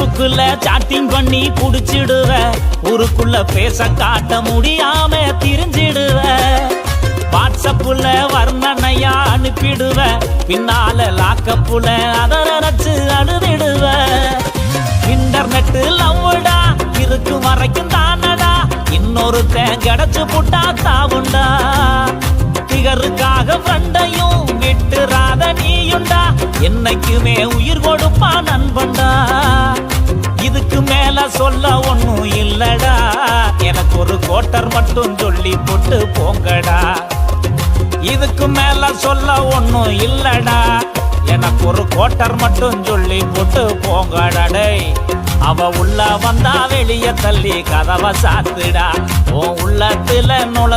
பேஸ்புக்ல சாட்டிங் பண்ணி புடிச்சிடுவ, ஊருக்குள்ள பேச காட்ட முடியாம திரிஞ்சிடுவ. வாட்ஸ்அப்புல வர்ணனையா அனுப்பிடுவ, பின்னால லாக்கப்புல அத நினைச்சு அழுதிடுவ. இன்டர்நெட் லவ்டா இருக்கும் வரைக்கும் தானடா, இன்னொருத்தன் கிடைச்சு புட்டா தாவுண்டா. திகருக்காக ஃப்ரெண்டையும் விட்டுறாத நீயுண்டா, என்னைக்குமே உயிர் கொடுப்பா நண்பண்டா. இதுக்கு மேல சொல்ல ஒண்ணும் இல்லடா, எனக்கு ஒரு கோட்டர் மட்டும் சொல்லி போட்டு போங்கடா. இதுக்கு மேல சொல்ல ஒண்ணும் இல்லடா, எனக்கு ஒரு கோட்டர் மட்டும் சொல்லி போட்டு போங்கடா. அவ உள்ள வந்தா வெளிய தள்ளி கதவை சாத்துடா, உன் உள்ளத்துல நுழ